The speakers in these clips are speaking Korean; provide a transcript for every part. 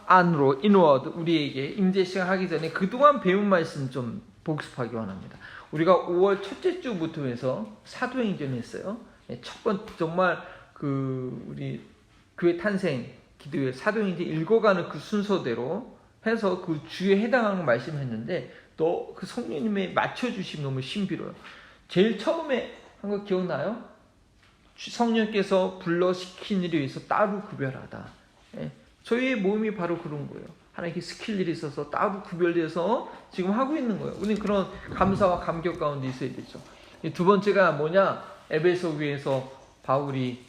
안으로 inward 우리에게 임재 시작하기 전에 그동안 배운 말씀 좀 복습하기 원합니다. 우리가 5월 첫째 주부터 해서 사도행전 했어요. 첫 번째 정말 우리 교회 탄생 기도회 사도행전 읽어가는 그 순서대로 해서 그 주에 해당하는 말씀을 했는데 또 그 성령님의 맞춰주심 너무 신비로워요. 제일 처음에 한 거 기억나요? 성령께서 불러시킨 일에 의해서 따로 구별하다. 저희의 모임이 바로 그런 거예요. 하나님께 스킬 일이 있어서 따로 구별돼서 지금 하고 있는 거예요. 우리는 그런 감사와 감격 가운데 있어야 되죠. 두 번째가 뭐냐? 에베소 교회에서 바울이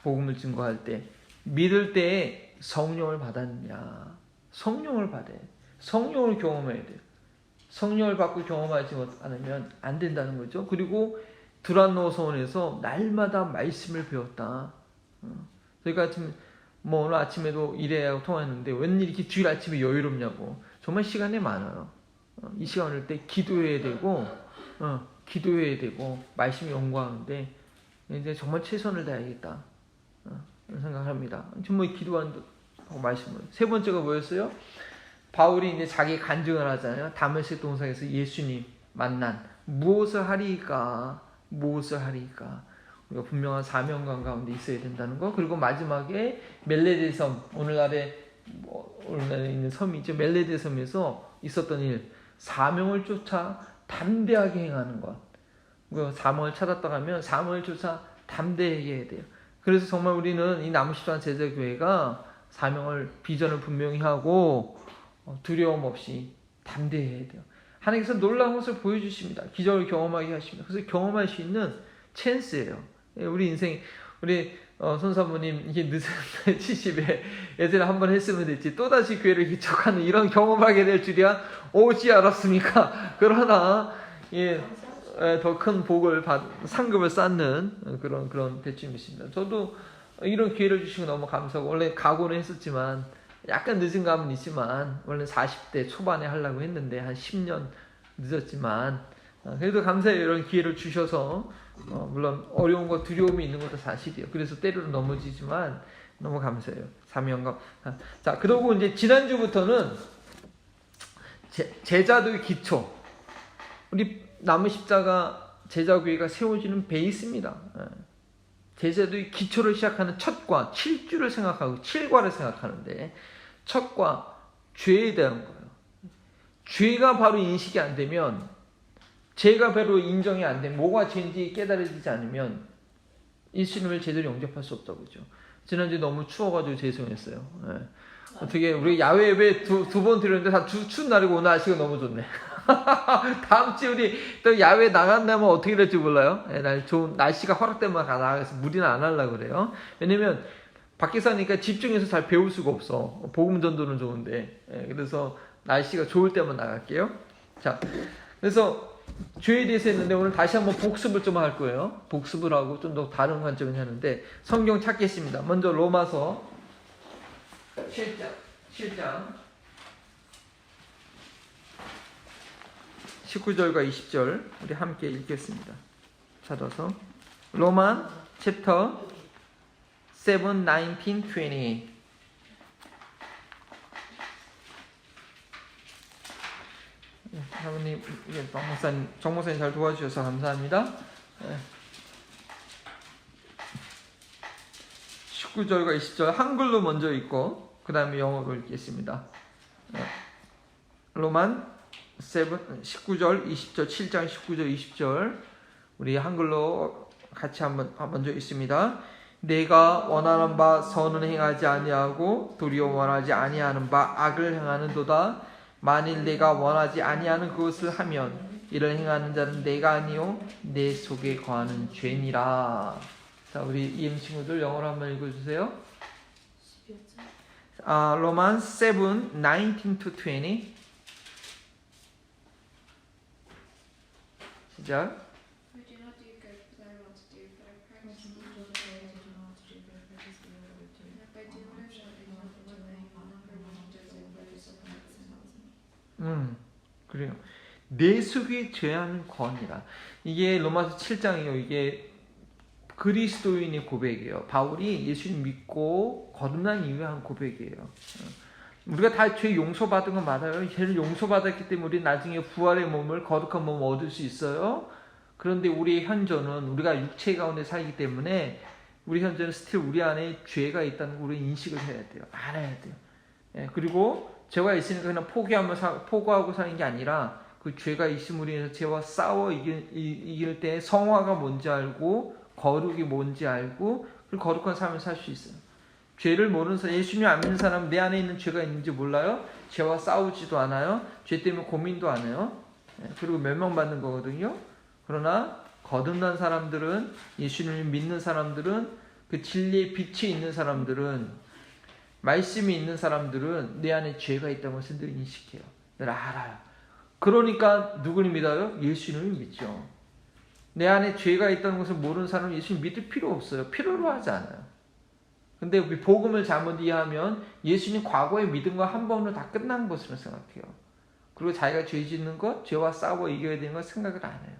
복음을 증거할 때 믿을 때 성령을 받았느냐? 성령을 받아야 돼. 성령을 경험해야 돼요. 성령을 받고 경험하지 않으면 안 된다는 거죠. 그리고 두란노 서원에서 날마다 말씀을 배웠다. 저희가 지금 오늘 아침에도 일회하고 통화했는데 웬일 이렇게 주일 아침에 여유롭냐고. 정말 시간이 많아요. 이 시간을 때 기도해야 되고 말씀 연구하는데 이제 정말 최선을 다해야겠다 생각합니다. 정말 기도하고 말씀을. 세 번째가 뭐였어요? 바울이 이제 자기 간증을 하잖아요. 다메섹 동상에서 예수님 만난 무엇을 하리까? 우리가 분명한 사명감 가운데 있어야 된다는 거. 그리고 마지막에 멜레데 섬, 오늘날에 있는 섬이죠. 멜레데 섬에서 있었던 일, 사명을 쫓아 담대하게 행하는 것. 사명을 찾았다 하면 사명을 쫓아 담대하게 해야 돼요. 그래서 정말 우리는 이 나무십자가 제자교회가 사명을, 비전을 분명히 하고 두려움 없이 담대해야 돼요. 하나님께서 놀라운 것을 보여주십니다. 기적을 경험하게 하십니다. 그래서 경험할 수 있는 찬스예요. 우리 인생, 우리 손사모님 이게 늦은 70에 예전에 한번 했으면 됐지 또다시 교회를 개척하는 이런 경험하게 될 줄이야 오지 않았습니까? 그러나 더 큰 복을 상급을 쌓는 그런 대쯤이 있습니다. 저도 이런 기회를 주시면 너무 감사하고 원래 각오는 했었지만 약간 늦은 감은 있지만 원래 40대 초반에 하려고 했는데 한 10년 늦었지만 그래도 감사해요. 이런 기회를 주셔서 물론 어려운 거 두려움이 있는 것도 사실이에요. 그래서 때로는 넘어지지만 너무 감사해요. 사명감. 자, 그러고 이제 지난주부터는 제자도의 기초, 우리 나무십자가 제자교회가 세워지는 베이스입니다. 제자도의 기초를 시작하는 첫과 7주를 생각하고 7과를 생각하는데 첫과 죄에 대한 거예요. 죄가 바로 인식이 안 되면, 죄가 바로 인정이 안 되면, 뭐가 죄인지 깨달아지지 않으면 예수님을 제대로 영접할 수 없다고 그러죠. 지난주에 너무 추워가지고 죄송했어요. 어떻게 우리 야외 예배 두 번 드렸는데 다 추운 날이고 오늘 날씨가 너무 좋네. 다음 주에 우리 또 야외 나간다면 어떻게 될지 몰라요. 좋은 날씨가 허락되면 나가서 무리는 안 하려고 그래요. 왜냐면 밖에서 하니까 집중해서 잘 배울 수가 없어. 복음 전도는 좋은데. 그래서 날씨가 좋을 때만 나갈게요. 자, 그래서 죄에 대해서 했는데 오늘 다시 한번 복습을 좀 할 거예요. 복습을 하고 좀 더 다른 관점을 하는데 성경 찾겠습니다. 먼저 로마서 7장 19절과 20절 우리 함께 읽겠습니다. 찾아서 로만 챕터 7, 19, 20. 사모님, 정 목사님 잘 도와주셔서 감사합니다. 19절과 20절 한글로 먼저 읽고 그 다음에 영어로 읽겠습니다. 로만 19절, 20절, 7장 19절, 20절 우리 한글로 같이 한번 먼저 읽습니다. 내가 원하는 바 선은 행하지 아니하고 도리어 원하지 아니하는 바 악을 행하는도다. 만일 내가 원하지 아니하는 그것을 하면 이를 행하는 자는 내가 아니요 내 속에 거하는 죄니라. 자, 우리 EM 친구들 영어로 한번 읽어주세요. 로만 7, 19 to 20. 시작. 그래요. 내 속에 죄하는 권이라. 이게 로마서 7장이요. 이게 그리스도인의 고백이에요. 바울이 예수님 믿고 거듭난 이후에 한 고백이에요. 우리가 다 죄 용서받은 건 맞아요. 죄를 용서받았기 때문에 우리 나중에 부활의 몸을, 거룩한 몸을 얻을 수 있어요. 그런데 우리의 현존은 우리가 육체 가운데 살기 때문에 우리 현존은 스틸 우리 안에 죄가 있다는 걸 우리 인식을 해야 돼요. 알아야 돼요. 예, 그리고 죄가 있으니까 그냥 포기하고 사는 게 아니라 그 죄가 있음으로 인해서 죄와 싸워 이길 때 성화가 뭔지 알고 거룩이 뭔지 알고 그리고 거룩한 삶을 살 수 있어요. 죄를 모르는 사람, 예수님 안 믿는 사람 내 안에 있는 죄가 있는지 몰라요. 죄와 싸우지도 않아요. 죄 때문에 고민도 안 해요. 그리고 멸망받는 거거든요. 그러나 거듭난 사람들은, 예수님을 믿는 사람들은, 그 진리의 빛이 있는 사람들은, 말씀이 있는 사람들은 내 안에 죄가 있다는 것을 늘 인식해요. 늘 알아요. 그러니까 누구를 믿어요? 예수님을 믿죠. 내 안에 죄가 있다는 것을 모르는 사람은 예수님 믿을 필요 없어요. 필요로 하지 않아요. 근데 우리 복음을 잘못 이해하면 예수님 과거의 믿음과 한 번으로 다 끝난 것으로 생각해요. 그리고 자기가 죄 짓는 것, 죄와 싸워 이겨야 되는 걸 생각을 안 해요.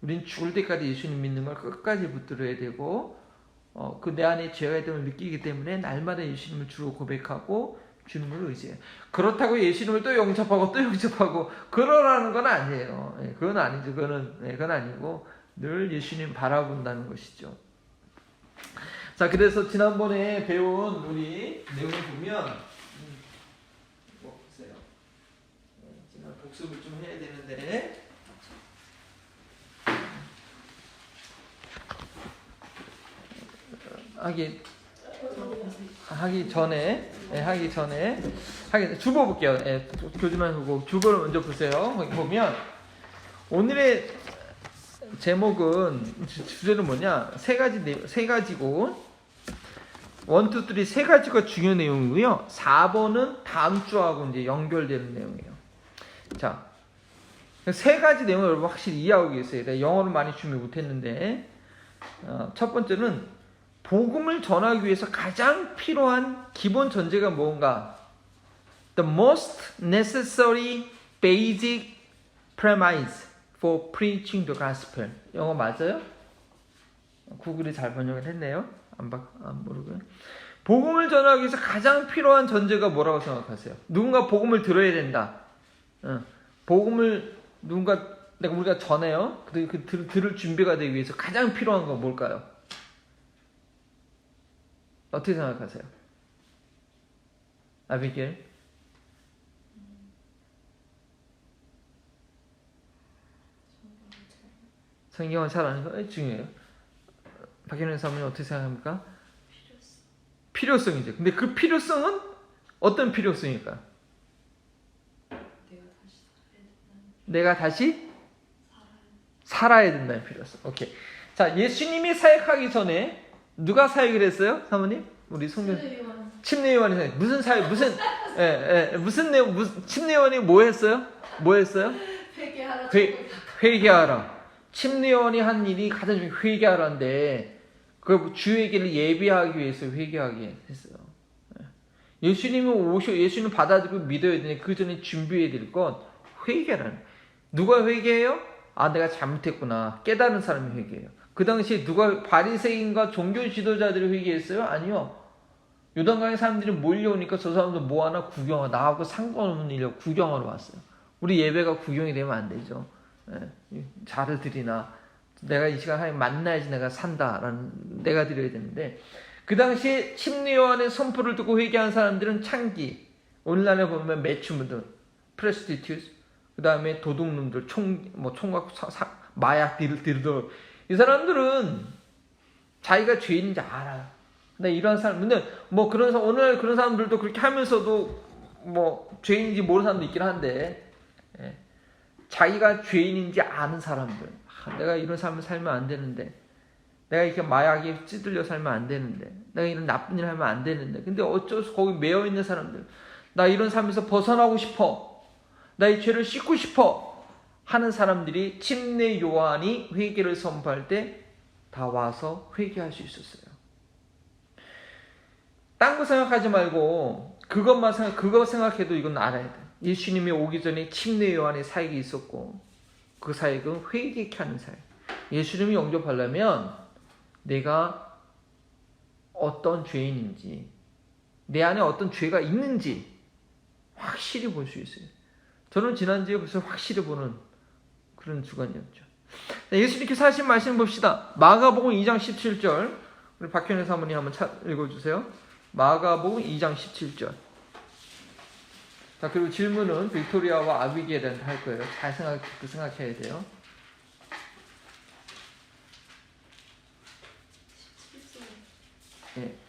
우린 죽을 때까지 예수님 믿는 걸 끝까지 붙들어야 되고 그 내 안에 죄가 있다는 걸 느끼기 때문에 날마다 예수님을 주로 고백하고 주님을 의지해요. 그렇다고 예수님을 또 영접하고 또 영접하고 그러라는 건 아니에요. 그건 아니죠. 그건 아니고 늘 예수님 바라본다는 것이죠. 자, 그래서 지난번에 배운 우리 내용을 보면 보세요. 지난 복습을 좀 해야 되는데 하기 전에 주보 볼게요. 교주만 보고 주보를 먼저 보세요. 거기 보면 오늘의 제목은 주제는 뭐냐? 세 가지고 1, 2, 3 세 가지가 중요한 내용이고요. 4번은 다음 주하고 이제 연결되는 내용이에요. 자, 세 가지 내용을 여러분 확실히 이해하고 계세요. 내가 영어를 많이 준비 못했는데 첫 번째는 복음을 전하기 위해서 가장 필요한 기본 전제가 뭔가? The most necessary basic premise for preaching the gospel. 영어 맞아요? 구글이 잘 번역을 했네요. 안 모르고요. 복음을 전하기 위해서 가장 필요한 전제가 뭐라고 생각하세요? 누군가 복음을 들어야 된다. 복음을 우리가 전해요. 들을 준비가 되기 위해서 가장 필요한 건 뭘까요? 어떻게 생각하세요? 아비게일? 성경을 잘 아는 거 중요해요. 박현영 사모님 어떻게 생각합니까? 필요성이죠. 근데 그 필요성은 어떤 필요성일까요? 내가 다시 살아야 된다는 필요성. 오케이. 자, 예수님이 사역하기 전에 누가 사역을 했어요? 사모님? 우리 성경 침례요한이 무슨 사역 무슨 내용 침례요한이 뭐 했어요? 회개하라. 침례요한이 한 일이 가장 중요한 회개하라인데 그 주의 길을 예비하기 위해서 회개하게 했어요. 예수님 받아들이고 믿어야 되는데 그 전에 준비해야 될 건 회개라는. 누가 회개해요? 아, 내가 잘못했구나. 깨달은 사람이 회개해요. 그 당시에 누가 바리새인과 종교 지도자들이 회개했어요? 아니요. 요단강에 사람들이 몰려오니까 저 사람들 뭐하나 구경하러, 나하고 상관없는 일로 구경하러 왔어요. 우리 예배가 구경이 되면 안 되죠. 자를 드리나 내가 이 시간 하나님 만나야지 내가 산다라는 내가 드려야 되는데 그 당시에 침례요한의 선포를 듣고 회개한 사람들은 창기, 오늘날에 보면 매춘들, 프레스티튜스, 그 다음에 도둑놈들, 총각, 마약 딜들 이 사람들은 자기가 죄인인지 알아요. 근데 이런 사람, 근데 오늘 그런 사람들도 그렇게 하면서도 죄인인지 모르는 사람도 있긴 한데, 자기가 죄인인지 아는 사람들, 내가 이런 삶을 살면 안 되는데, 내가 이렇게 마약에 찌들려 살면 안 되는데, 내가 이런 나쁜 일 하면 안 되는데, 근데 어쩔 수 거기 매여 있는 사람들, 나 이런 삶에서 벗어나고 싶어, 나 이 죄를 씻고 싶어 하는 사람들이 침례 요한이 회개를 선포할 때 다 와서 회개할 수 있었어요. 딴 거 생각하지 말고 그거 생각해도 이건 알아야 돼. 예수님이 오기 전에 침례 요한의 사역이 있었고 그 사역은 회개케 하는 사역. 예수님이 영접하려면 내가 어떤 죄인인지, 내 안에 어떤 죄가 있는지 확실히 볼 수 있어요. 저는 지난주에 벌써 확실히 보는 그런 주간이었죠. 예수님께서 하신 말씀 봅시다. 마가복음 2장 17절. 우리 박현애 사모님 한번 읽어주세요. 마가복음 2장 17절. 자, 그리고 질문은 빅토리아와 아비게일한테 할 거예요. 잘 생각해야 돼요.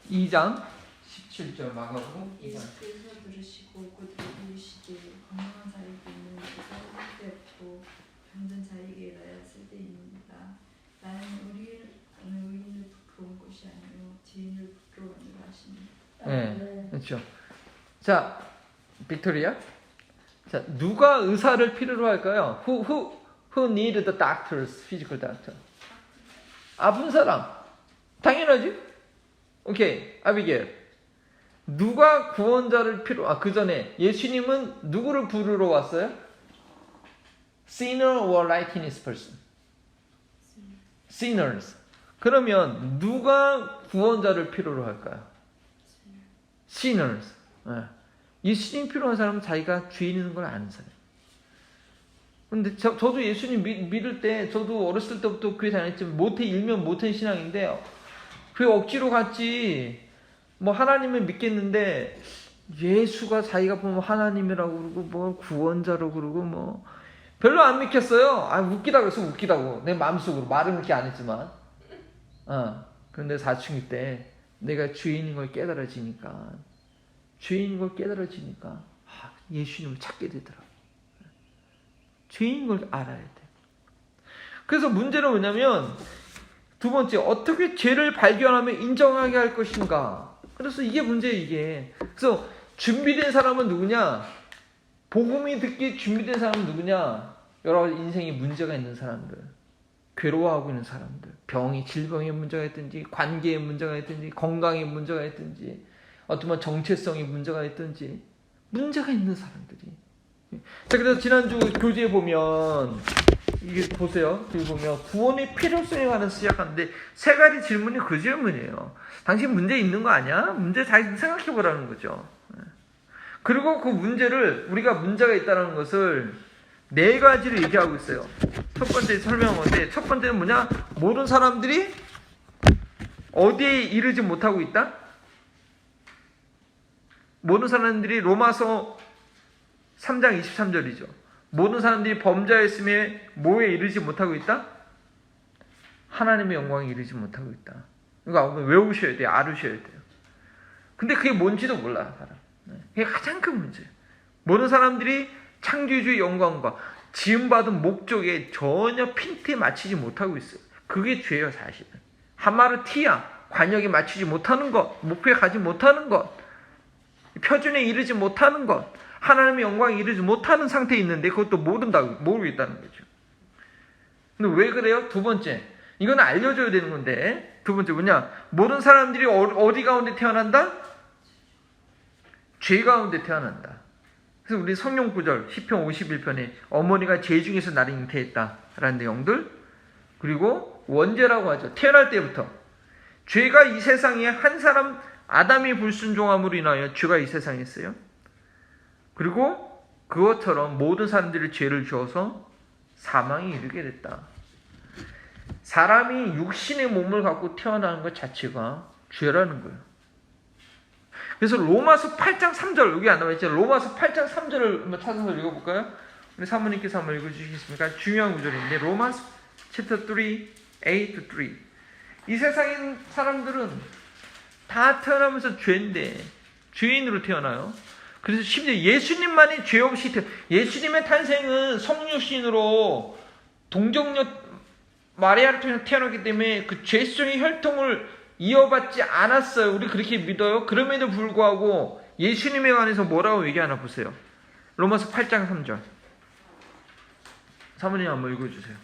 2장 17절 마가복음 2장. 예수께서 들으시고 곧 이르시되 건강한 자에게 있는 것은 쓸데없고 병든 자에게 일어야 쓸데있습니다. 나는 의인을 부끄러운 것이 아니요 죄인을 부끄러워하느라 하십니다. 네, 그렇죠. 자, 빅토리아. 자, 누가 의사를 필요로 할까요? Who need the doctors, physical doctor? 아픈 사람. 당연하지. 오케이, 아비게일. 누가 구원자를 그 전에 예수님은 누구를 부르러 왔어요? Sinner or righteous person? Sinners. 그러면 누가 구원자를 필요로 할까요? Sinners. 예수님 필요한 사람은 자기가 죄인인 걸 아는 사람. 근데 저도 예수님 믿을 때, 저도 어렸을 때부터 교회 다녔지만 모태 일면 모태 신앙인데 교회 억지로 갔지. 뭐 하나님을 믿겠는데 예수가 자기가 보면 하나님이라고 그러고 뭐 구원자로 그러고 뭐 별로 안 믿겠어요. 웃기다 그래서 웃기다고 내 마음속으로 말은 그렇게 안 했지만 그런데 사춘기 때 내가 죄인인 걸 깨달아지니까 예수님을 찾게 되더라고. 죄인인 걸 알아야 돼. 그래서 문제는 뭐냐면 두 번째, 어떻게 죄를 발견하면 인정하게 할 것인가. 그래서 이게 문제예요, 이게. 그래서 준비된 사람은 누구냐? 복음이 듣기 준비된 사람은 누구냐? 여러 가지 인생에 문제가 있는 사람들, 괴로워하고 있는 사람들, 질병에 문제가 있든지, 관계에 문제가 있든지, 건강에 문제가 있든지, 어떤 정체성에 문제가 있든지, 문제가 있는 사람들이. 자, 그래서 지난주 교재에 보면 이게 보세요. 여기 보면 구원의 필요성에 관해서 시작하는데 세 가지 질문이 그 질문이에요. 당신 문제 있는 거 아니야? 문제 잘 생각해 보라는 거죠. 그리고 그 문제를 우리가 문제가 있다는 것을 네 가지로 얘기하고 있어요. 첫 번째 설명한 건데 첫 번째는 뭐냐? 모든 사람들이 어디에 이르지 못하고 있다? 모든 사람들이 로마서 3장 23절이죠. 모든 사람들이 범죄하였음에 뭐에 이르지 못하고 있다? 하나님의 영광에 이르지 못하고 있다. 이거 외우셔야 돼요. 알으셔야 돼요. 근데 그게 뭔지도 몰라, 사람. 그게 가장 큰 문제예요. 모든 사람들이 창조주의 영광과 지음받은 목적에 전혀 핀트에 맞추지 못하고 있어요. 그게 죄예요, 사실은. 하마르티아, 관역에 맞추지 못하는 것, 목표에 가지 못하는 것, 표준에 이르지 못하는 것, 하나님의 영광에 이르지 못하는 상태에 있는데 그것도 모르고 있다는 거죠. 근데 왜 그래요? 두 번째, 이건 알려줘야 되는 건데 두 번째 뭐냐? 모든 사람들이 어디 가운데 태어난다? 죄 가운데 태어난다. 그래서 우리 성경 구절 10편 51편에 어머니가 죄 중에서 나를 잉태했다라는 내용들, 그리고 원죄라고 하죠. 태어날 때부터 죄가 이 세상에 한 사람 아담이 불순종함으로 인하여 죄가 이 세상에 있어요. 그리고 그것처럼 모든 사람들이 죄를 지어서 사망에 이르게 됐다. 사람이 육신의 몸을 갖고 태어나는 것 자체가 죄라는 거예요. 그래서 로마서 8장 3절, 여기 안 나와있죠? 로마서 8장 3절을 한번 찾아서 읽어볼까요? 우리 사모님께서 한번 읽어주시겠습니까? 중요한 구절인데 로마서 chapter 3, 8-3. 이 세상에 사람들은 다 태어나면서 죄인데 죄인으로 태어나요. 그래서 심지어 예수님만이 죄 없이 예수님의 탄생은 성육신으로 동정녀 마리아를 통해서 태어났기 때문에 그 죄성의 혈통을 이어받지 않았어요. 우리 그렇게 믿어요. 그럼에도 불구하고 예수님에 관해서 뭐라고 얘기하나 보세요. 로마서 8장 3절. 사모님 한번 읽어주세요.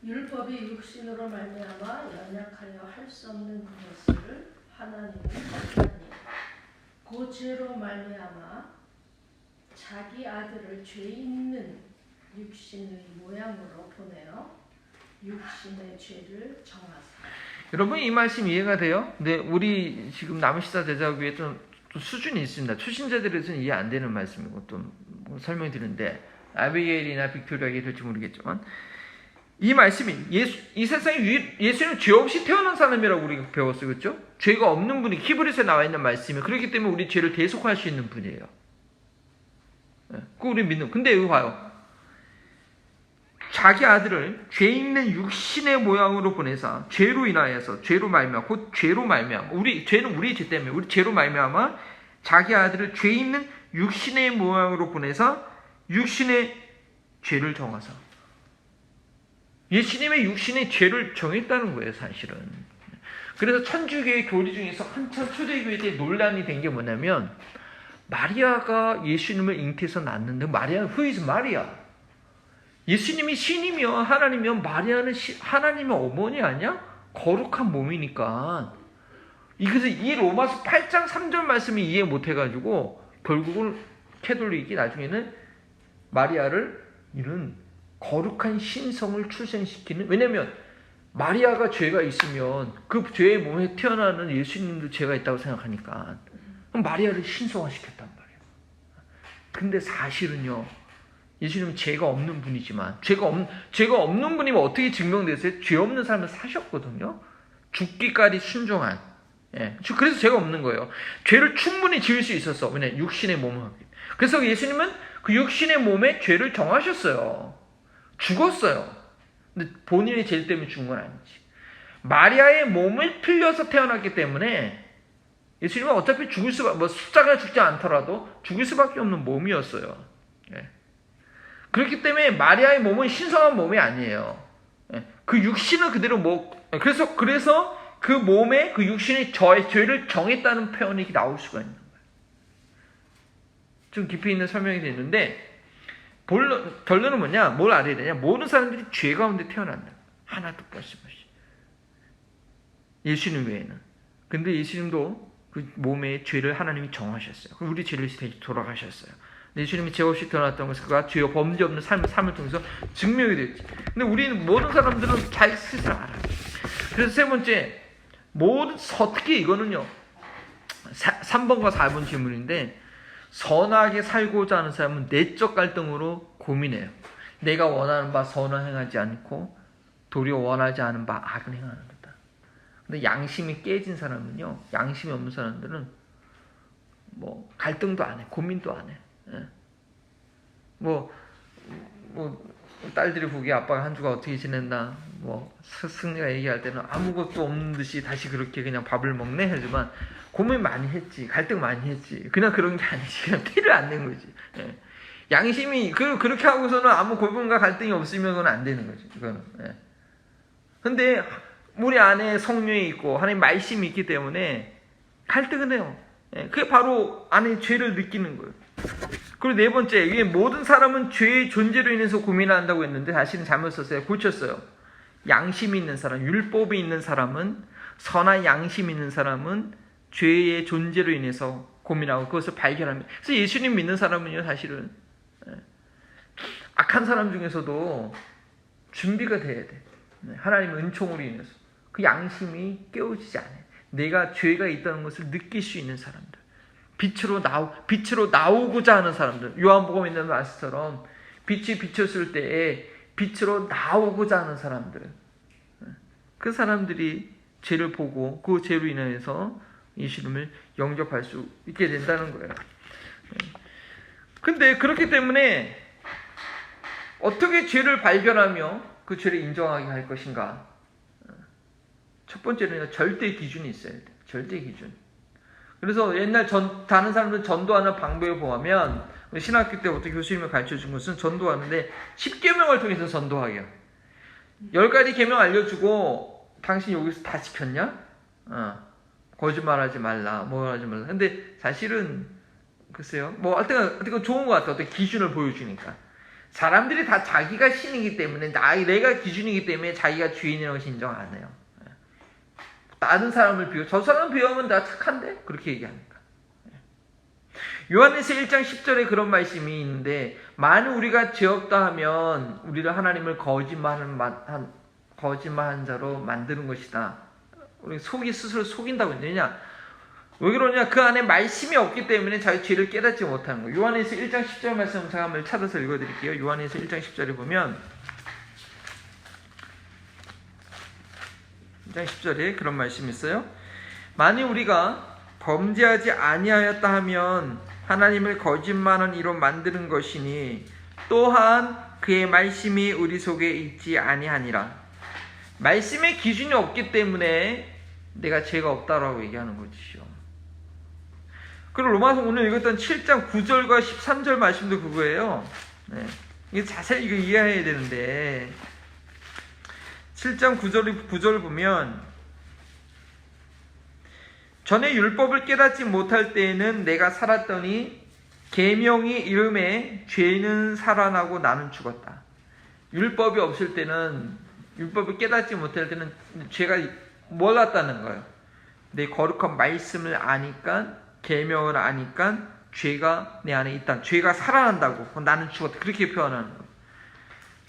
율법이 육신으로 말미암아 연약하여 할 수 없는 것을 하나님은 하나니 그 죄로 말미암아 자기 아들을 죄 있는 육신의 모양으로 보내어 육신의 죄를 정하사. 여러분 이 말씀 이해가 돼요? 근데 우리 지금 남시사 대자교회 좀 수준이 있습니다. 초신자들에서는 이해 안 되는 말씀이고 좀 설명드리는데 아비게일이나 빅토리아가 이해될지 모르겠지만 이 말씀이 이 세상에 예수는 죄 없이 태어난 사람이라고 우리가 배웠어요. 그렇죠? 죄가 없는 분이 히브리서에 나와 있는 말씀이 그렇기 때문에 우리 죄를 대속할 수 있는 분이에요. 그거 우리 믿는. 근데 여기 봐요. 자기 아들을 죄 있는 육신의 모양으로 보내사 죄로 인하여서 죄로 말미암아 곧 죄로 말미암아 죄는 우리 죄 때문에 우리 죄로 말미암아 자기 아들을 죄 있는 육신의 모양으로 보내사 육신의 죄를 정하사. 예수님의 육신의 죄를 정했다는 거예요, 사실은. 그래서 천주교의 교리 중에서 한참 초대교회 때 논란이 된 게 뭐냐면 마리아가 예수님을 잉태해서 낳았는데 마리아 who is 마리아? 예수님이 신이며 하나님이며 마리아는 하나님의 어머니 아니야? 거룩한 몸이니까. 그래서 이 로마서 8장 3절 말씀이 이해 못해가지고 결국은 캐톨릭이 나중에는 마리아를 이런 거룩한 신성을 출생시키는, 왜냐면 마리아가 죄가 있으면 그 죄의 몸에 태어나는 예수님도 죄가 있다고 생각하니까 그럼 마리아를 신성화시켰단 말이에요. 근데 사실은요, 예수님은 죄가 없는 분이지만 죄가 없는 분이면 어떻게 증명됐어요? 죄 없는 삶을 사셨거든요. 죽기까지 순종한. 그래서 죄가 없는 거예요. 죄를 충분히 지을 수 있었어. 왜냐? 육신의 몸을. 그래서 예수님은 그 육신의 몸에 죄를 정하셨어요. 죽었어요. 근데 본인의 죄 때문에 죽은 건 아니지. 마리아의 몸을 필려서 태어났기 때문에 예수님은 어차피 숫자가 죽지 않더라도 죽을 수밖에 없는 몸이었어요. 그렇기 때문에 마리아의 몸은 신성한 몸이 아니에요. 그 육신은 그대로 그래서 그 몸에 그 육신이 죄를 정했다는 표현이 나올 수가 있는 거예요. 좀 깊이 있는 설명이 되는데 결론은 뭐냐? 뭘 알아야 되냐? 모든 사람들이 죄 가운데 태어난다. 하나도 빠짐없이. 예수님 외에는. 근데 예수님도 그 몸의 죄를 하나님이 정하셨어요. 우리 죄를 대신 돌아가셨어요. 예수님이 죄 없이 태어났던 것은 그가 죄와 범죄 없는 삶을 통해서 증명이 됐지. 근데 우리는 모든 사람들은 자기 스스로 알아요. 그래서 세 번째, 특히 이거는요, 3번과 4번 질문인데, 선하게 살고자 하는 사람은 내적 갈등으로 고민해요. 내가 원하는 바 선을 행하지 않고 도리어 원하지 않은 바 악을 행하는 거다. 근데 양심이 깨진 사람은요, 양심이 없는 사람들은 갈등도 안 해, 고민도 안 해. 딸들이 보기에 아빠가 한 주가 어떻게 지냈나, 승리가 얘기할 때는 아무것도 없는 듯이 다시 그렇게 그냥 밥을 먹네 하지만 고민 많이 했지, 갈등 많이 했지. 그냥 그런 게 아니지, 그냥 티를 안 낸 거지. 양심이 그렇게 하고서는 아무 고민과 갈등이 없으면 그건 안 되는 거지. 이거는. 근데 우리 안에 성령이 있고 하나님 말씀이 있기 때문에 갈등은 해요. 그게 바로 안에 죄를 느끼는 거예요. 그리고 네 번째, 이게 모든 사람은 죄의 존재로 인해서 고민한다고 했는데 사실은 잘못 썼어요. 고쳤어요. 양심이 있는 사람, 율법이 있는 사람은, 선한 양심이 있는 사람은 죄의 존재로 인해서 고민하고 그것을 발견합니다. 그래서 예수님 믿는 사람은요, 사실은 악한 사람 중에서도 준비가 돼야 돼. 하나님의 은총으로 인해서 그 양심이 깨어지지 않아요. 내가 죄가 있다는 것을 느낄 수 있는 사람들, 빛으로 나오고자 하는 사람들, 요한복음에 있는 말씀처럼 빛이 비쳤을 때에 빛으로 나오고자 하는 사람들, 그 사람들이 죄를 보고 그 죄로 인해서 예수님을 영접할 수 있게 된다는 거예요. 근데 그렇기 때문에 어떻게 죄를 발견하며 그 죄를 인정하게 할 것인가? 첫 번째는 절대 기준이 있어야 돼요. 절대 기준. 그래서 옛날 다른 사람들 전도하는 방법을 보면 신학교 때부터 교수님이 가르쳐준 것은 전도하는데 10계명을 통해서 전도하게요. 10가지 계명 알려주고 당신 여기서 다 지켰냐? 거짓말하지 말라, 하지 말라. 근데 사실은 글쎄요, 하여튼 좋은 것 같아요. 어떤 기준을 보여주니까. 사람들이 다 자기가 신이기 때문에 내가 기준이기 때문에 자기가 주인이라고 인정 안 해요. 다른 사람을 저 사람 비하면 나 착한데? 그렇게 얘기하니까. 요한에서 1장 10절에 그런 말씀이 있는데, 만일 우리가 죄 없다 하면 우리를 하나님을 거짓말하는 거짓말한 자로 만드는 것이다. 우리 속이 스스로 속인다고 했느냐? 왜 그러냐? 그 안에 말씀이 없기 때문에 자기 죄를 깨닫지 못하는 거예요. 요한에서 1장 10절 말씀 제가 한번 찾아서 읽어드릴게요. 요한에서 1장 10절에 보면 1장 10절에 그런 말씀이 있어요. 만일 우리가 범죄하지 아니하였다 하면 하나님을 거짓말한 이로 만드는 것이니 또한 그의 말씀이 우리 속에 있지 아니하니라. 말씀의 기준이 없기 때문에 내가 죄가 없다라고 얘기하는 것이죠. 그리고 로마서 오늘 읽었던 7장 9절과 13절 말씀도 그거예요. 네. 이게 자세히 이거 이해해야 되는데 7장 9절을 보면 전에 율법을 깨닫지 못할 때에는 내가 살았더니 계명이 이름에 죄는 살아나고 나는 죽었다. 율법이 없을 때는 율법을 깨닫지 못할 때는 죄가 몰랐다는 거예요. 내 거룩한 말씀을 아니까 계명을 아니까 죄가 내 안에 있다. 죄가 살아난다고. 나는 죽었다. 그렇게 표현하는 거예요.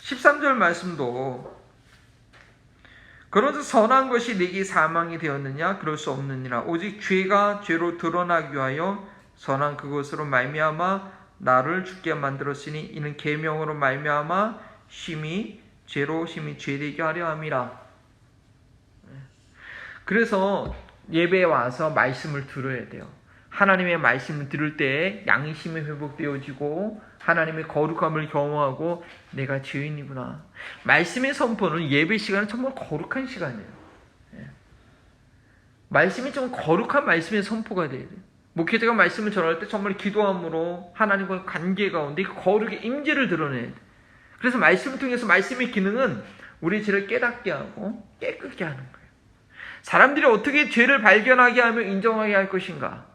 13절 말씀도 그런즉 선한 것이 내게 사망이 되었느냐? 그럴 수 없느니라. 오직 죄가 죄로 드러나기 위하여 선한 그것으로 말미암아 나를 죽게 만들었으니 이는 계명으로 말미암아 심히 죄로 심히 죄되게 하려 함이라. 그래서 예배에 와서 말씀을 들어야 돼요. 하나님의 말씀을 들을 때 양심이 회복되어지고 하나님의 거룩함을 경험하고 내가 죄인이구나. 말씀의 선포는 예배 시간은 정말 거룩한 시간이에요. 말씀이 좀 거룩한 말씀의 선포가 돼야 돼요. 목회자가 말씀을 전할 때 정말 기도함으로 하나님과 관계 가운데 그 거룩의 임재를 드러내야 돼요. 그래서 말씀을 통해서 말씀의 기능은 우리 죄를 깨닫게 하고 깨끗게 하는 거예요. 사람들이 어떻게 죄를 발견하게 하며 인정하게 할 것인가?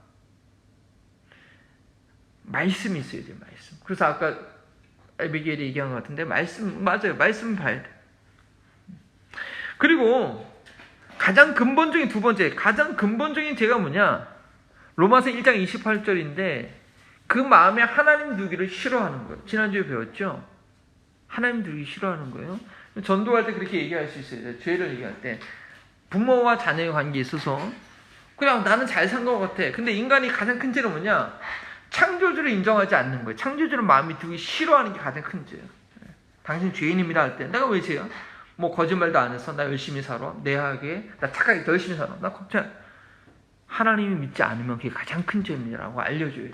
말씀이 있어야 돼요. 말씀. 그래서 아까 에비게일이 얘기한 것 같은데 말씀 맞아요. 말씀 봐야 돼. 그리고 가장 근본적인 두 번째, 가장 근본적인 죄가 뭐냐? 로마서 1장 28절인데 그 마음에 하나님 두기를 싫어하는 거예요. 지난주에 배웠죠? 하나님 두기 싫어하는 거예요. 전도할 때 그렇게 얘기할 수 있어요. 죄를 얘기할 때 부모와 자녀의 관계에 있어서 그냥 나는 잘 산 것 같아. 근데 인간이 가장 큰 죄는 뭐냐? 창조주를 인정하지 않는 거예요. 창조주를 마음이 두기 싫어하는 게 가장 큰 죄예요. 당신 죄인입니다 할 때 내가 왜 죄야? 뭐 거짓말도 안 했어. 나 열심히 살아. 내하게 나 착하게 더 열심히 살아. 나 걱정. 하나님이 믿지 않으면 그게 가장 큰 죄입니다라고 알려줘야 돼요.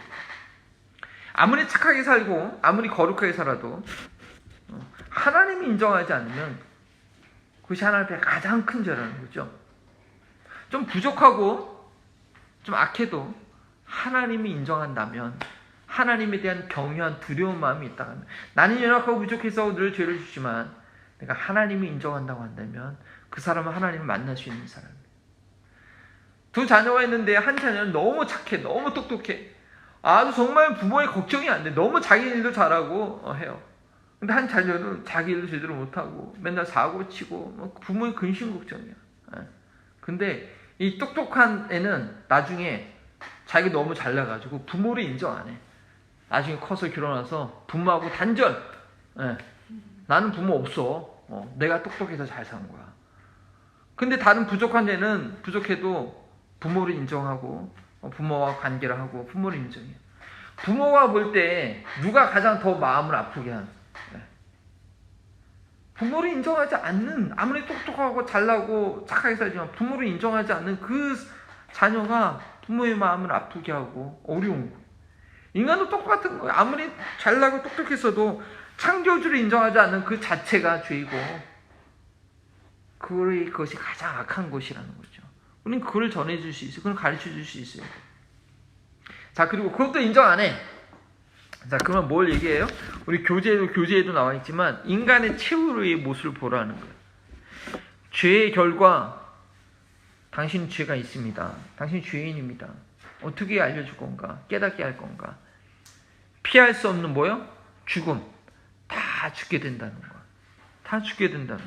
아무리 착하게 살고 아무리 거룩하게 살아도 하나님이 인정하지 않으면 그것이 하나님 앞에 가장 큰 죄라는 거죠. 좀 부족하고 좀 악해도 하나님이 인정한다면 하나님에 대한 경외한 두려운 마음이 있다면 나는 연약하고 부족해서 늘 죄를 주지만 내가 하나님이 인정한다고 한다면 그 사람은 하나님을 만날 수 있는 사람이에요. 두 자녀가 있는데 한 자녀는 너무 착해, 너무 똑똑해. 아주 정말 부모의 걱정이 안 돼. 너무 자기 일도 잘하고 해요. 근데 한 자녀는 자기 일도 제대로 못하고 맨날 사고치고 부모의 근심 걱정이야. 근데 이 똑똑한 애는 나중에 자기 너무 잘나가지고 부모를 인정 안 해. 나중에 커서 결혼해서 부모하고 단절. 나는 부모 없어. 내가 똑똑해서 잘 산 거야. 근데 다른 부족한 애는 부족해도 부모를 인정하고 부모와 관계를 하고 부모를 인정해. 부모가 볼 때 누가 가장 더 마음을 아프게 하는? 부모를 인정하지 않는, 아무리 똑똑하고 잘나고 착하게 살지만 부모를 인정하지 않는 그 자녀가 부모의 마음을 아프게 하고 어려운 거예요. 인간도 똑같은 거예요. 아무리 잘나고 똑똑했어도 창조주를 인정하지 않는 그 자체가 죄이고 그것이 가장 악한 것이라는 거죠. 우리는 그걸 전해줄 수 있어요. 그걸 가르쳐줄 수 있어요. 자, 그리고 그것도 인정 안 해. 자, 그러면 뭘 얘기해요? 우리 교재에도 나와 있지만 인간의 최후의 모습을 보라는 거예요. 죄의 결과, 당신 죄가 있습니다. 당신 죄인입니다. 어떻게 알려줄 건가? 깨닫게 할 건가? 피할 수 없는 뭐요? 죽음. 다 죽게 된다는 거야. 다 죽게 된다는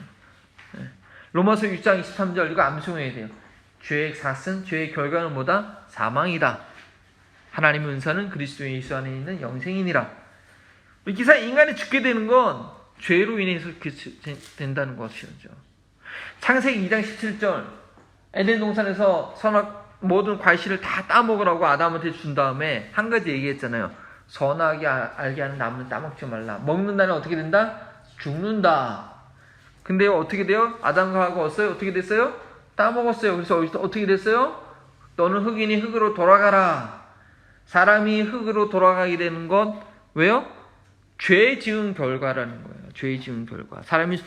거야. 로마서 6장 23절 이거 암송해야 돼요. 죄의 삭은, 죄의 결과는 뭐다? 사망이다. 하나님의 은사는 그리스도 예수 안에 있는 영생이니라. 이 기사 인간이 죽게 되는 건 죄로 인해서 된다는 것이죠. 창세기 2장 17절 에덴 동산에서 선악 모든 과실을 다 따먹으라고 아담한테 준 다음에 한 가지 얘기했잖아요. 선악이 알게 하는 나무는 따먹지 말라. 먹는다는 어떻게 된다? 죽는다. 근데 어떻게 돼요? 아담과 하고 어떻게 됐어요? 따먹었어요. 그래서 어떻게 됐어요? 너는 흙이니 흙으로 돌아가라. 사람이 흙으로 돌아가게 되는 건 왜요? 죄 지은 결과라는 거예요. 죄 지은 결과. 사람이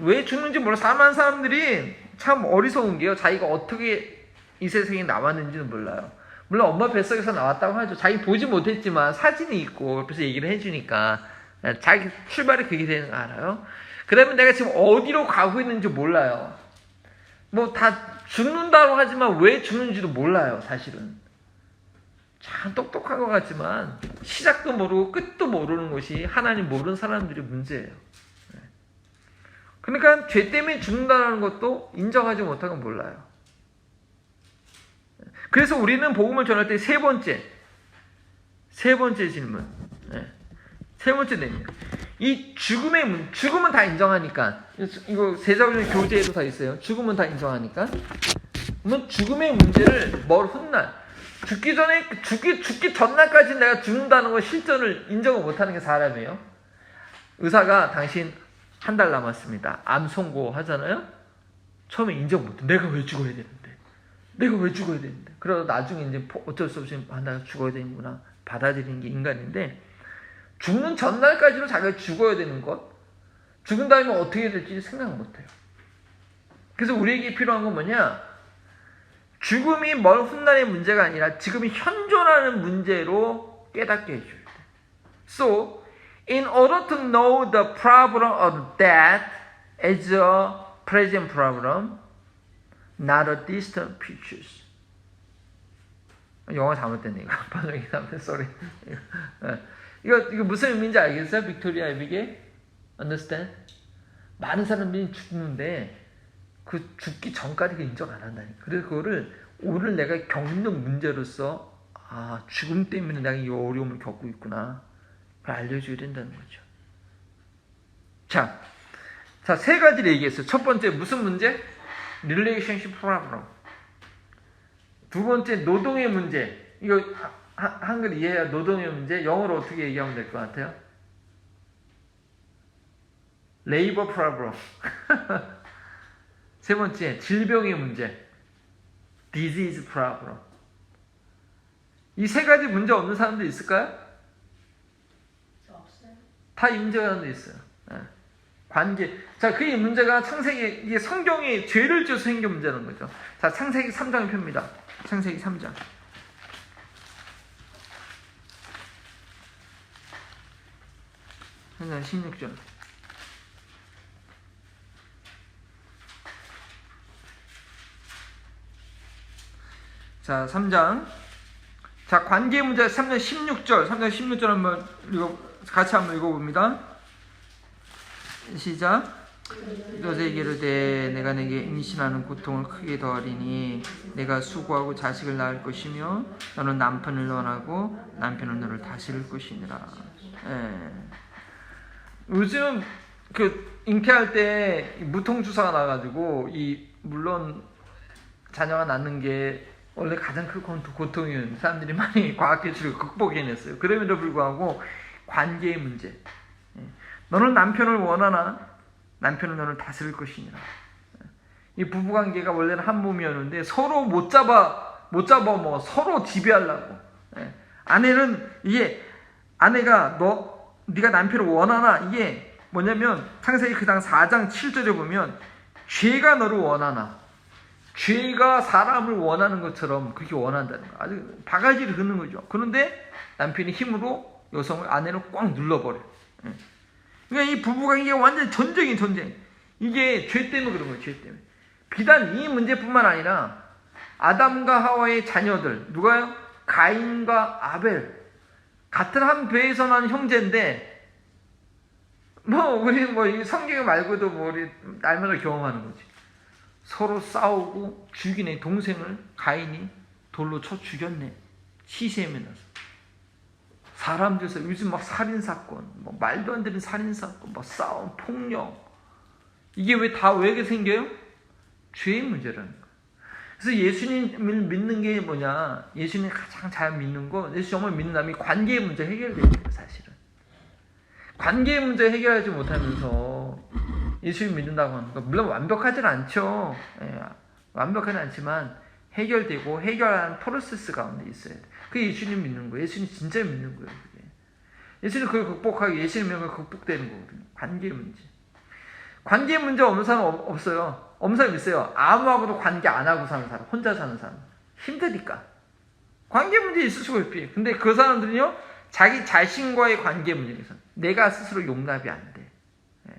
왜 죽는지 몰라. 사람한 사람들이 참 어리석은 게요. 자기가 어떻게 이 세상에 나왔는지는 몰라요. 물론 엄마 뱃속에서 나왔다고 하죠. 자기 보지 못했지만 사진이 있고 옆에서 얘기를 해주니까 자기 출발이 그게 되는 거 알아요. 그러면 내가 지금 어디로 가고 있는지 몰라요. 뭐 다 죽는다고 하지만 왜 죽는지도 몰라요. 사실은. 참 똑똑한 것 같지만 시작도 모르고 끝도 모르는 것이 하나님 모르는 사람들의 문제예요. 그러니까 죄 때문에 죽는다는 것도 인정하지 못하고 몰라요. 그래서 우리는 복음을 전할 때 세 번째 질문, 세 번째 내용입니다. 이 죽음은 다 인정하니까, 이거 세자훈련 교재에도 다 있어요. 죽음은 다 인정하니까. 그러면 죽음의 문제를 죽기 전날까지 내가 죽는다는 거 실전을 인정을 못하는 게 사람이에요. 의사가 당신 한 달 남았습니다. 암 선고 하잖아요. 처음에 인정 못해. 내가 왜 죽어야 되는데. 그러다 나중에 이제 어쩔 수 없이 내가 죽어야 되는구나. 받아들이는 게 인간인데, 죽는 전날까지도 자기가 죽어야 되는 것, 죽은 다음에 어떻게 될지 생각 못해요. 그래서 우리에게 필요한 건 뭐냐? 죽음이 먼 훗날의 문제가 아니라 지금이 현존하는 문제로 깨닫게 해줘야 돼. So, in order to know the problem of death as a present problem, not a distant future. 영어 잘못됐네, 이거. 번역이 잘못됐네, sorry. 이거 무슨 의미인지 알겠어요? 빅토리아 에비게? Understand? 많은 사람들이 죽는데 그 죽기 전까지 인정 안 한다니까. 그래서 그거를 오늘 내가 겪는 문제로서 죽음 때문에 내가 이 어려움을 겪고 있구나. 그걸 알려줘야 된다는 거죠. 자, 세 가지를 얘기했어요. 첫 번째 무슨 문제? Relationship problem. 두 번째 노동의 문제. 이거 한글 이해해야 노동의 문제. 영어로 어떻게 얘기하면 될 것 같아요? Labor problem. 세 번째, 질병의 문제. Disease problem. 이 세 가지 문제 없는 사람도 있을까요? 없어요. 다 인정하는 사람도 있어요. 관계. 자, 그 문제가 창세기, 이게 성경이 죄를 지어서 생긴 문제라는 거죠. 자, 창세기 3장을 펴니다. 창세기 3장. 창세기 16절. 자, 3장. 자, 관계 문제 3장 16절. 3장 16절 같이 한번 읽어봅니다. 시작. 너에게 이르되 내가 내게 임신하는 고통을 크게 더하리니 내가 수고하고 자식을 낳을 것이며 너는 남편을 원하고 남편은 너를 다스릴 것이니라. 요즘 잉태할 때 무통 주사가 나가지고 물론 자녀가 낳는 게 원래 가장 큰 고통이었는데 사람들이 많이 과학기술을 극복해냈어요. 그럼에도 불구하고 관계의 문제. 너는 남편을 원하나 남편은 너를 다스릴 것이니라. 이 부부관계가 원래는 한 몸이었는데 서로 못 잡아 뭐 서로 지배하려고. 아내가 네가 남편을 원하나, 이게 뭐냐면 창세기 그당 4장 7절에 보면 죄가 너를 원하나, 죄가 사람을 원하는 것처럼 그렇게 원한다는 거야. 아주 바가지를 긋는 거죠. 그런데 남편이 힘으로 아내를 꽉 눌러버려. 그러니까 이 부부관계가 완전 전쟁이 전쟁. 이게 죄 때문에 그런 거예요. 죄 때문에. 비단 이 문제뿐만 아니라 아담과 하와의 자녀들, 누가요? 가인과 아벨. 같은 한 배에서 난 형제인데 우리 성경 말고도 우리 날마다 경험하는 거지. 서로 싸우고 죽이네. 동생을 가인이 돌로 쳐 죽였네. 시세에 나서. 사람들에서 요즘 살인사건, 말도 안 되는 살인사건, 싸움, 폭력, 이게 왜 이렇게 생겨요? 죄의 문제라는 거예요. 그래서 예수님을 믿는 게 뭐냐? 예수님 가장 잘 믿는 거, 예수 정말 믿는 사람이 관계의 문제 해결돼야 돼요, 사실은. 관계의 문제 해결하지 못하면서 예수님 믿는다고 하는 거, 물론 완벽하진 않죠. 예, 완벽하진 않지만 해결되고 해결하는 프로세스 가운데 있어야 돼. 그게 예수님 믿는 거예요. 예수님 진짜 믿는 거예요. 그게. 예수님 그걸 극복하고 예수님 믿는 걸 극복되는 거거든요. 관계의 문제. 관계의 문제 없는 사람 없어요. 없는 사람 있어요. 아무하고도 관계 안 하고 사는 사람, 혼자 사는 사람. 힘드니까. 관계 문제 있을 수가 있어요. 근데 그 사람들은요, 자기 자신과의 관계 문제에서 내가 스스로 용납이 안 돼. 예.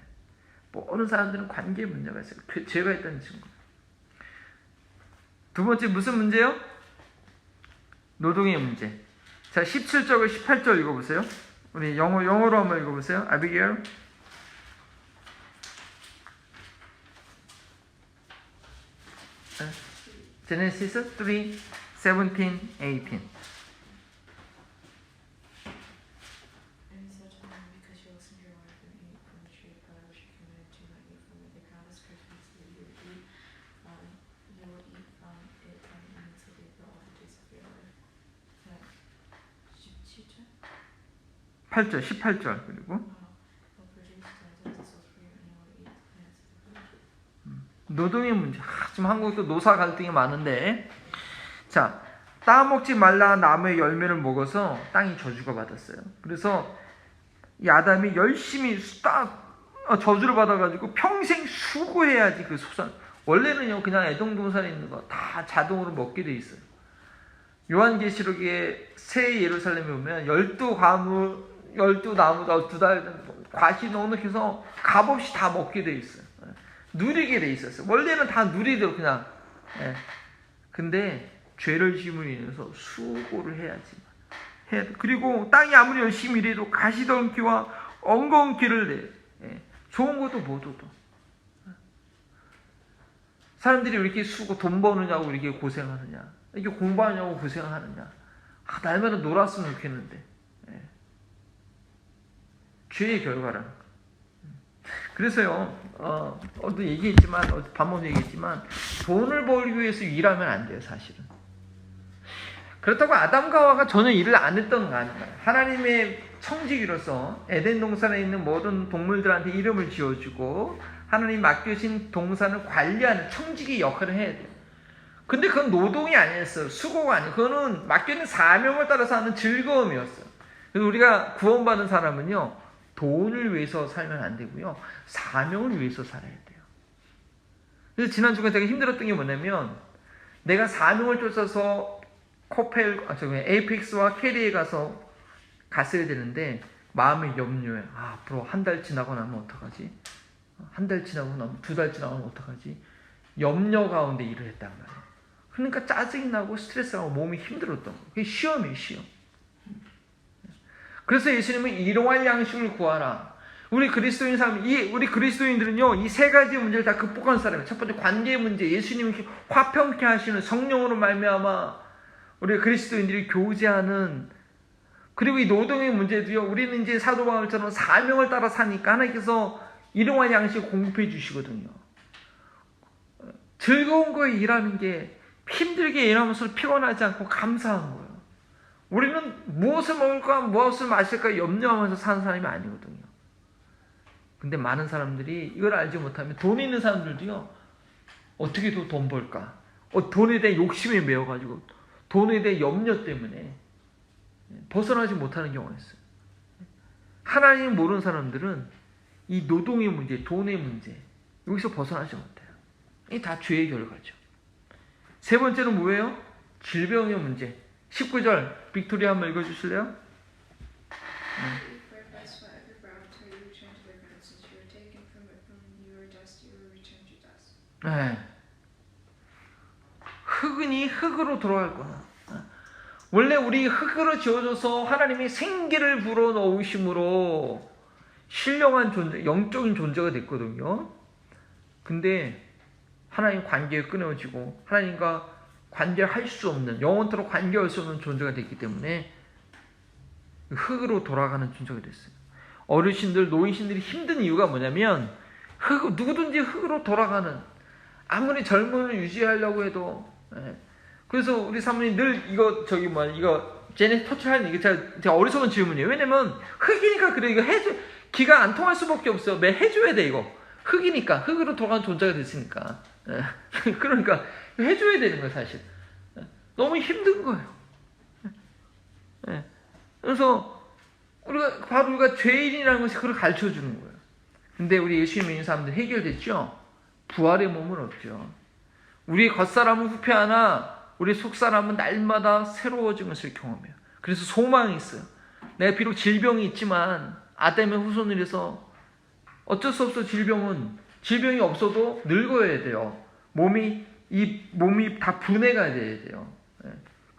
뭐 어느 사람들은 관계 문제가 있어요. 죄가 있다는 친구. 두 번째 무슨 문제요? 노동의 문제. 자, 17절과 18절 읽어보세요. 우리 영어로 한번 읽어보세요. 아비게일. Genesis 3, 17, 18. And he said to them, because you listened to your wife and ate from the tree of power which I commanded do not eat from it. The ground is cursed because of you will eat from it until all the days of your life. 네. 17절? 8절, 18절. 그리고 노동의 문제. 지금 한국도 노사 갈등이 많은데, 자, 따먹지 말라 나무의 열매를 먹어서 땅이 저주가 받았어요. 그래서 이 아담이 열심히 저주를 받아가지고 평생 수고해야지 그 소산. 원래는요, 그냥 애동동산에 있는 거 다 자동으로 먹게 돼 있어요. 요한계시록에 새 예루살렘에 오면 12나무, 12달 과시 넉넉해서 값없이 다 먹게 돼 있어요. 누리게 돼 있었어요. 원래는 다 누리대로 그냥. 예. 근데 죄를 지음으로 인해서 수고를 해야지. 해야 돼. 그리고 땅이 아무리 열심히 일해도 가시덤기와 엉겅퀴를 내. 예. 좋은 것도 못 얻어. 사람들이 왜 이렇게 돈 버느냐고 이렇게 고생하느냐. 이렇게 공부하느냐고 고생하느냐. 날마다 놀았으면 좋겠는데. 예. 죄의 결과라는 거. 그래서요, 어제 얘기했지만, 반복해서 얘기했지만, 돈을 벌기 위해서 일하면 안 돼요, 사실은. 그렇다고 아담과 하와가 전혀 일을 안 했던 거 아닌가요? 하나님의 청지기로서 에덴 동산에 있는 모든 동물들한테 이름을 지어주고, 하나님 맡겨진 동산을 관리하는 청지기 역할을 해야 돼요. 근데 그건 노동이 아니었어요. 수고가 아니에요. 그거는 맡겨진 사명을 따라서 하는 즐거움이었어요. 그래서 우리가 구원받은 사람은요, 돈을 위해서 살면 안 되고요. 사명을 위해서 살아야 돼요. 그래서 지난주에 되게 힘들었던 게 뭐냐면 내가 사명을 쫓아서 에이펙스와 캐리에 갔어야 되는데 마음의 염려에 앞으로 한 달 지나고 나면 어떡하지? 한 달 지나고 나면 2달 지나고 나면 어떡하지? 염려 가운데 일을 했단 말이에요. 그러니까 짜증이 나고 스트레스 나고 몸이 힘들었던 거예요. 그게 시험이에요, 시험. 그래서 예수님은 일용할 양식을 구하라. 우리 그리스도인들은요, 이 세 가지 문제를 다 극복한 사람이에요. 첫 번째, 관계의 문제. 예수님이 화평케 하시는 성령으로 말미암아 우리 그리스도인들이 교제하는, 그리고 이 노동의 문제도요, 우리는 이제 사도 바울처럼 사명을 따라 사니까 하나님께서 일용할 양식을 공급해 주시거든요. 즐거운 거에 일하는 게 힘들게 일하면서 피곤하지 않고 감사한 거예요. 우리는 무엇을 먹을까, 무엇을 마실까 염려하면서 사는 사람이 아니거든요. 근데 많은 사람들이 이걸 알지 못하면, 돈 있는 사람들도요, 어떻게 돈 벌까? 돈에 대한 욕심에 매여가지고, 돈에 대한 염려 때문에 벗어나지 못하는 경우가 있어요. 하나님 모르는 사람들은 이 노동의 문제, 돈의 문제, 여기서 벗어나지 못해요. 이게 다 죄의 결과죠. 세 번째는 뭐예요? 질병의 문제. 19절 빅토리아 한번 읽어주실래요? 네. 흑은이 흑으로 돌아갈 거야. 원래 우리 흑으로 지어져서 하나님이 생기를 불어넣으심으로 신령한 존재, 영적인 존재가 됐거든요. 근데 하나님 관계가 끊어지고 하나님과 관계할 수 없는, 영원토록 관계할 수 없는 존재가 됐기 때문에 흑으로 돌아가는 존재가 됐어요. 어르신들, 노인신들이 힘든 이유가 뭐냐면 누구든지 흙으로 돌아가는, 아무리 젊음을 유지하려고 해도. 예. 그래서 우리 사모님 늘 이거 제네 터치하는 이게 제가 어리석은 질문이에요. 왜냐면 흙이니까 그래. 이거 기가 안 통할 수밖에 없어요. 매 해줘야 돼 이거. 흙이니까, 흙으로 돌아가는 존재가 됐으니까. 예. 그러니까 해줘야 되는 거예요 사실. 예. 너무 힘든 거예요. 예. 그래서 우리가 죄인이라는 것이 그걸 가르쳐 주는 거예요. 근데 우리 예수님 믿는 사람들 해결됐죠? 부활의 몸은 없죠. 우리 겉사람은 후패하나 우리 속사람은 날마다 새로워진 것을 경험해요. 그래서 소망이 있어요. 내가 비록 질병이 있지만 아담의 후손이라서 어쩔 수 없어. 질병이 없어도 늙어야 돼요. 몸이 다 분해가 돼야 돼요.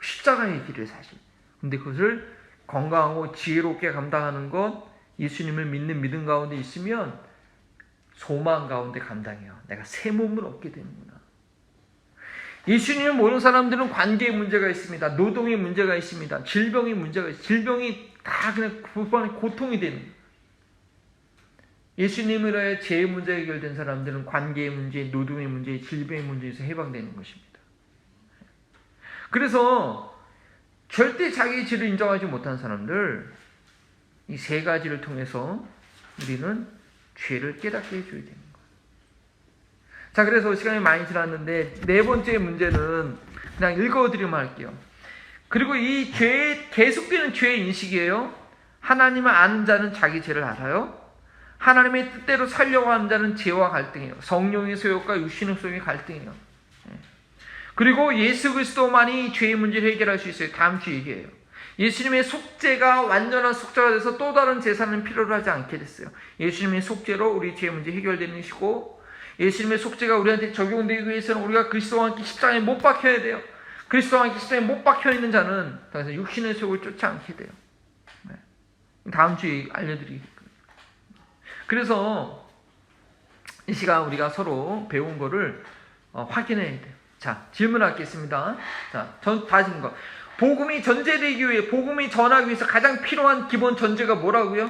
십자가의 길을 사실. 근데 그것을 건강하고 지혜롭게 감당하는 것, 예수님을 믿는 믿음 가운데 있으면 소망 가운데 감당해요. 내가 새 몸을 얻게 되는구나. 예수님을 모르는 사람들은 관계에 문제가 있습니다. 노동에 문제가 있습니다. 질병에 문제가 있습니다. 질병이 다 그냥 그분의 고통이 되는 거예요. 예수님으로 해 죄의 문제가 해결된 사람들은 관계의 문제, 노동의 문제, 질병의 문제에서 해방되는 것입니다. 그래서 절대 자기의 죄를 인정하지 못한 사람들, 이 세 가지를 통해서 우리는 죄를 깨닫게 해줘야 되는 거예요. 자, 그래서 시간이 많이 지났는데 네 번째 문제는 그냥 읽어드리면 할게요. 그리고 이 계속되는 죄의 인식이에요. 하나님을 아는 자는 자기 죄를 알아요. 하나님의 뜻대로 살려고 하는 자는 죄와 갈등이에요. 성령의 소욕과 육신의 소욕의 갈등이에요. 그리고 예수 그리스도만이 죄의 문제를 해결할 수 있어요. 다음 주 얘기해요. 예수님의 속죄가 완전한 속죄가 돼서 또 다른 제사는 필요로 하지 않게 됐어요. 예수님의 속죄로 우리 죄의 문제 해결되는 것이고, 예수님의 속죄가 우리한테 적용되기 위해서는 우리가 그리스도와 함께 십자가에 못 박혀야 돼요. 그리스도와 함께 십자가에 못 박혀 있는 자는 더 이상 육신의 속을 쫓지 않게 돼요. 다음 주에 알려드리겠습니다. 그래서 이 시간 우리가 서로 배운 거를 확인해야 돼요. 자, 질문하겠습니다. 자, 다시 거. 복음이 전제되기 위해, 복음이 전하기 위해서 가장 필요한 기본 전제가 뭐라고요?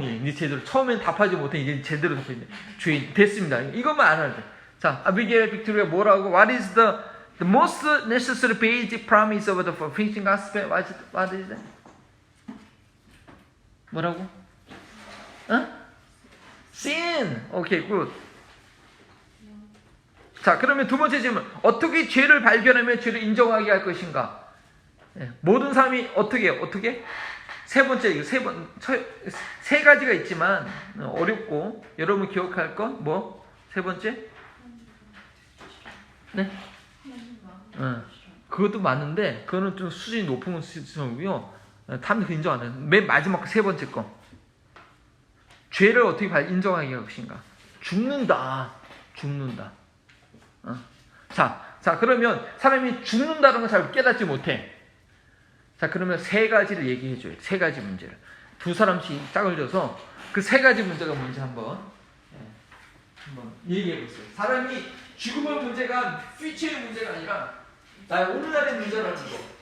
예, 이제 제대로, 처음엔 답하지 못해, 이제 제대로 답했네. 주인, 됐습니다. 이것만 알아야 돼. 자, 아비게일 빅토리가 뭐라고? What is the most necessary basic promise of the preaching gospel? What is that? 뭐라고? Sin. 오케이, 굿. 자, 그러면 두 번째 질문. 어떻게 죄를 발견하며 죄를 인정하게 할 것인가? 모든 사람이 어떻게? 세 번째, 세 가지가 있지만 어렵고 여러분 기억할 건 뭐? 세 번째? 네? 그것도 맞는데 그거는 좀 수준이 높은 수준이고요. 사람들이 인정 안 해요. 맨 마지막 세 번째 거. 죄를 어떻게 인정하게 할 것인가? 죽는다. 자, 그러면 사람이 죽는다는 걸 잘 깨닫지 못해. 자, 그러면 세 가지를 얘기해줘요. 세 가지 문제를. 두 사람씩 짝을 져서 그 세 가지 문제가 뭔지 한번 얘기해보세요. 사람이 죽음의 문제가 퓨처의 문제가 아니라 나의 오늘날의 문제라는 거.